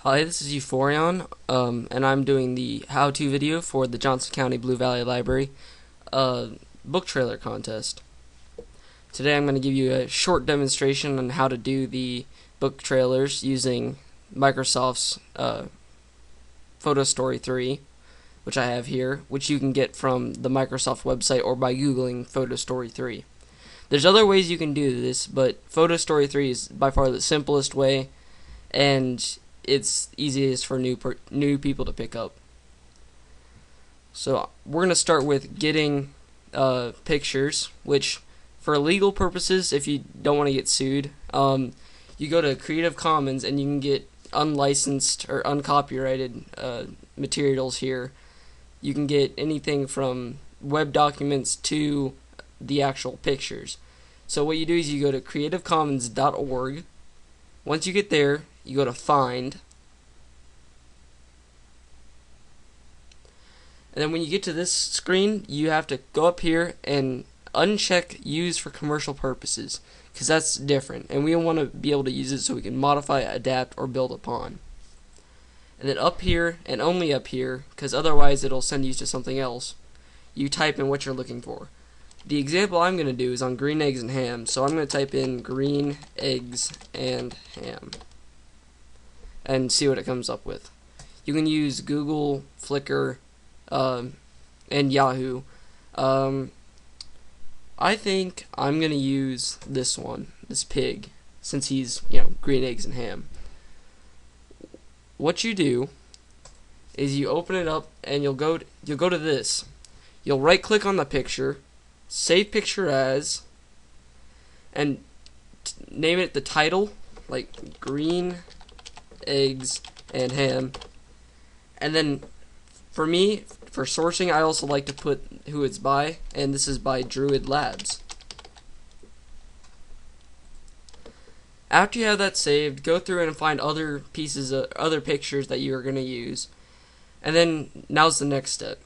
Hi, this is Euphorion, and I'm doing the how-to video for the Johnson County Blue Valley Library book trailer contest. Today I'm going to give you a short demonstration on how to do the book trailers using Microsoft's Photo Story 3, which I have here, which you can get from the Microsoft website or by Googling Photo Story 3. There's other ways you can do this, but Photo Story 3 is by far the simplest way, and it's easiest for new people to pick up. So we're going to start with getting pictures, which for legal purposes, if you don't want to get sued, you go to Creative Commons and you can get unlicensed or uncopyrighted materials here. You can get anything from web documents to the actual pictures. So what you do is you go to creativecommons.org. Once you get there, you go to Find. And then when you get to this screen, you have to go up here and uncheck Use for Commercial Purposes, because that's different. And we want to be able to use it so we can modify, adapt, or build upon. And then up here, and only up here, because otherwise it'll send you to something else, you type in what you're looking for. The example I'm going to do is on green eggs and ham, so I'm going to type in green eggs and ham and see what it comes up with. You can use Google, Flickr, and Yahoo. I think I'm going to use this one, this pig, since he's, green eggs and ham. What you do is you open it up and you'll go to this. You'll right click on the picture, save picture as, and name it the title, like green eggs and ham. And then for me, for sourcing, I also like to put who it's by, and this is by Druid Labs. After you have that saved, go through and find other pictures that you are going to use. And then now's the next step.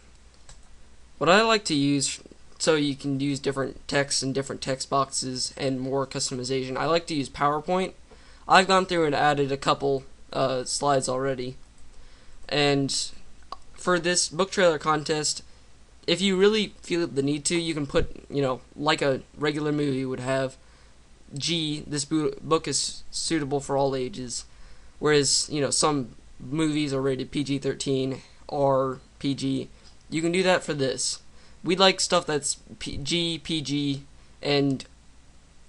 What I like to use, so you can use different text and different text boxes and more customization, I like to use PowerPoint. I've gone through and added a couple slides already. And for this book trailer contest, if you really feel the need to, you can put, like a regular movie would have, this book is suitable for all ages. Whereas, some movies are rated PG-13 or PG. You can do that for this. We like stuff that's PG, and,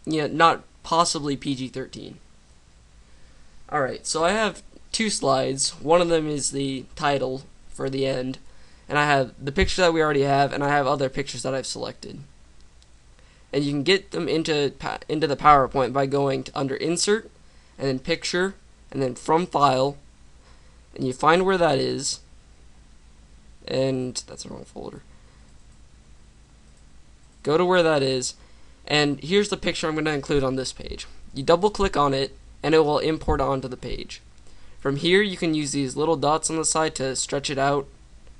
not possibly PG-13. Alright, so I have two slides. One of them is the title for the end, and I have the picture that we already have, and I have other pictures that I've selected. And you can get them into the PowerPoint by going under Insert, and then Picture, and then From File, and you find where that is, and that's the wrong folder. Go to where that is, and here's the picture I'm going to include on this page. You double click on it, and it will import onto the page. From here, you can use these little dots on the side to stretch it out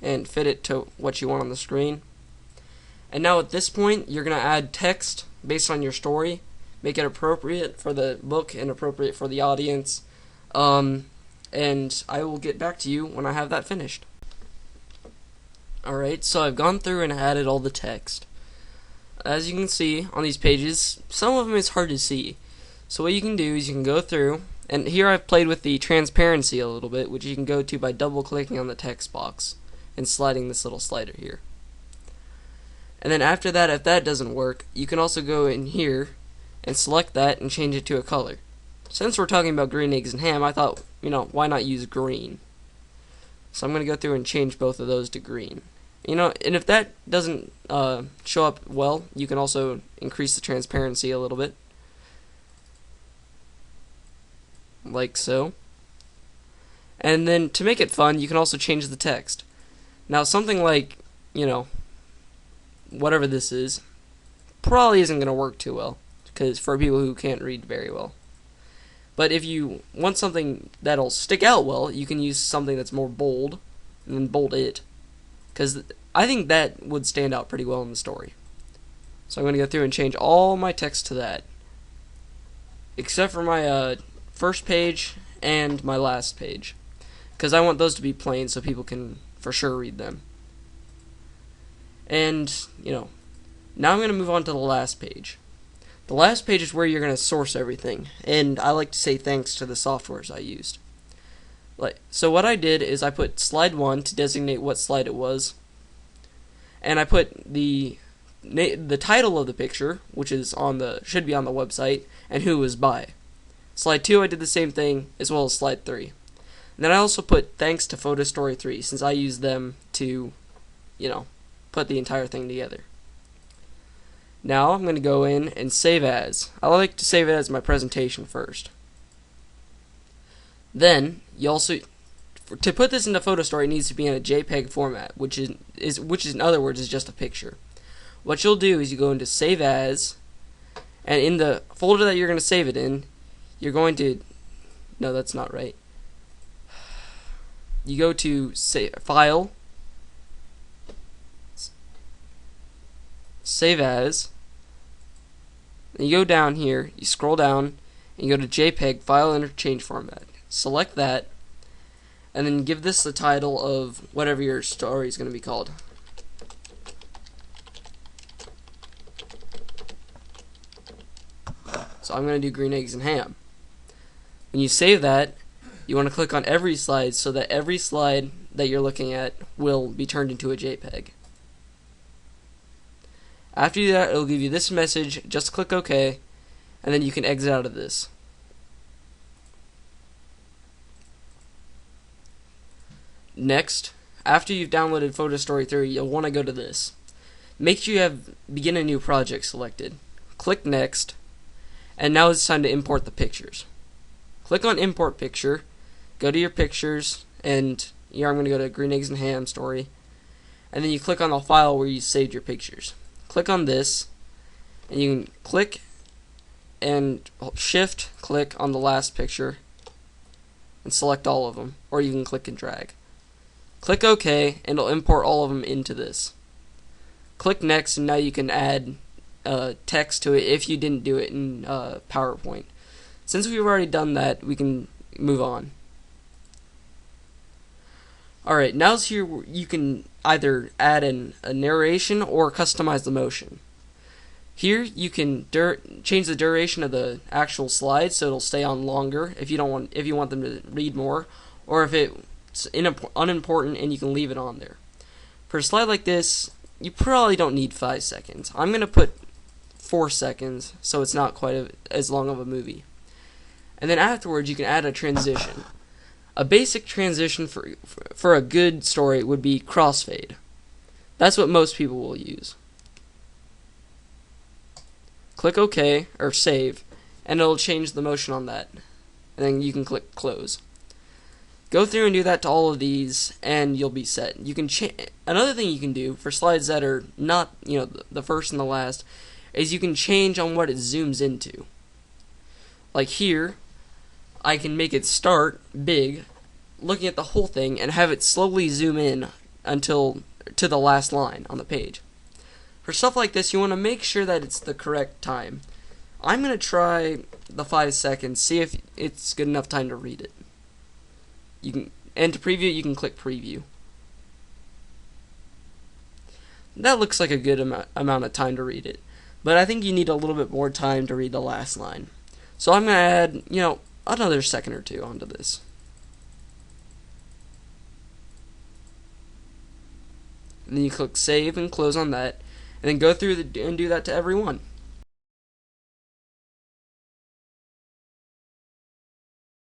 and fit it to what you want on the screen. And now at this point, you're going to add text based on your story, make it appropriate for the book and appropriate for the audience, and I will get back to you when I have that finished. Alright, so I've gone through and added all the text. As you can see on these pages, some of them is hard to see. So what you can do is you can go through, and here I've played with the transparency a little bit, which you can go to by double clicking on the text box and sliding this little slider here. And then after that, if that doesn't work, you can also go in here and select that and change it to a color. Since we're talking about green eggs and ham, I thought, why not use green? So I'm going to go through and change both of those to green. And if that doesn't show up well, you can also increase the transparency a little bit. Like so. And then to make it fun, you can also change the text. Now something like, whatever this is, probably isn't going to work too well, because for people who can't read very well. But if you want something that'll stick out well, you can use something that's more bold, and then bold it, because I think that would stand out pretty well in the story. So I'm going to go through and change all my text to that, except for my first page and my last page. because I want those to be plain so people can for sure read them. And, now I'm going to move on to the last page. The last page is where you're going to source everything, and I like to say thanks to the softwares I used. So what I did is I put slide 1 to designate what slide it was, and I put the title of the picture, which is should be on the website, and who it was by. Slide 2 I did the same thing, as well as slide 3. And then I also put thanks to Photo Story 3, since I used them to, put the entire thing together. Now I'm going to go in and save as. I like to save it as my presentation first. Then you also, to put this into Photo Story, it needs to be in a JPEG format, which in other words is just a picture. What you'll do is you go into Save As, and in the folder that you're going to save it in, you're going to, no, that's not right. You go to File, Save As, and you go down here, you scroll down, and you go to JPEG File Interchange Format. Select that, and then give this the title of whatever your story is going to be called. So I'm going to do green eggs and ham. When you save that, you want to click on every slide so that every slide that you're looking at will be turned into a JPEG. After you do that, it'll give you this message. Just click OK, and then you can exit out of this. Next, after you've downloaded Photo Story 3, you'll want to go to this. Make sure you have Begin a New Project selected. Click Next, and now it's time to import the pictures. Click on Import Picture, go to your pictures, and here I'm going to go to Green Eggs and Ham Story, and then you click on the file where you saved your pictures. Click on this, and you can click and shift click on the last picture and select all of them, or you can click and drag. Click OK, and it'll import all of them into this. Click Next, and now you can add text to it if you didn't do it in PowerPoint. Since we've already done that, we can move on. Alright, now's here where you can either add a narration or customize the motion. Here you can change the duration of the actual slide so it'll stay on longer if you want them to read more, or if it's unimportant and you can leave it on there. For a slide like this, you probably don't need 5 seconds. I'm going to put 4 seconds so it's not quite as long of a movie. And then afterwards you can add a transition. A basic transition for a good story would be crossfade. That's what most people will use. Click OK, or Save, and it'll change the motion on that. And then you can click Close. Go through and do that to all of these, and you'll be set. You can another thing you can do for slides that are not, the first and the last, is you can change on what it zooms into. Like here, I can make it start big, looking at the whole thing, and have it slowly zoom in until to the last line on the page. For stuff like this, you want to make sure that it's the correct time. I'm going to try the 5 seconds, see if it's good enough time to read it. And to preview it, you can click Preview. That looks like a good amount of time to read it, but I think you need a little bit more time to read the last line. So I'm going to add, another second or two onto this. And then you click Save and Close on that, and then go through and do that to every one.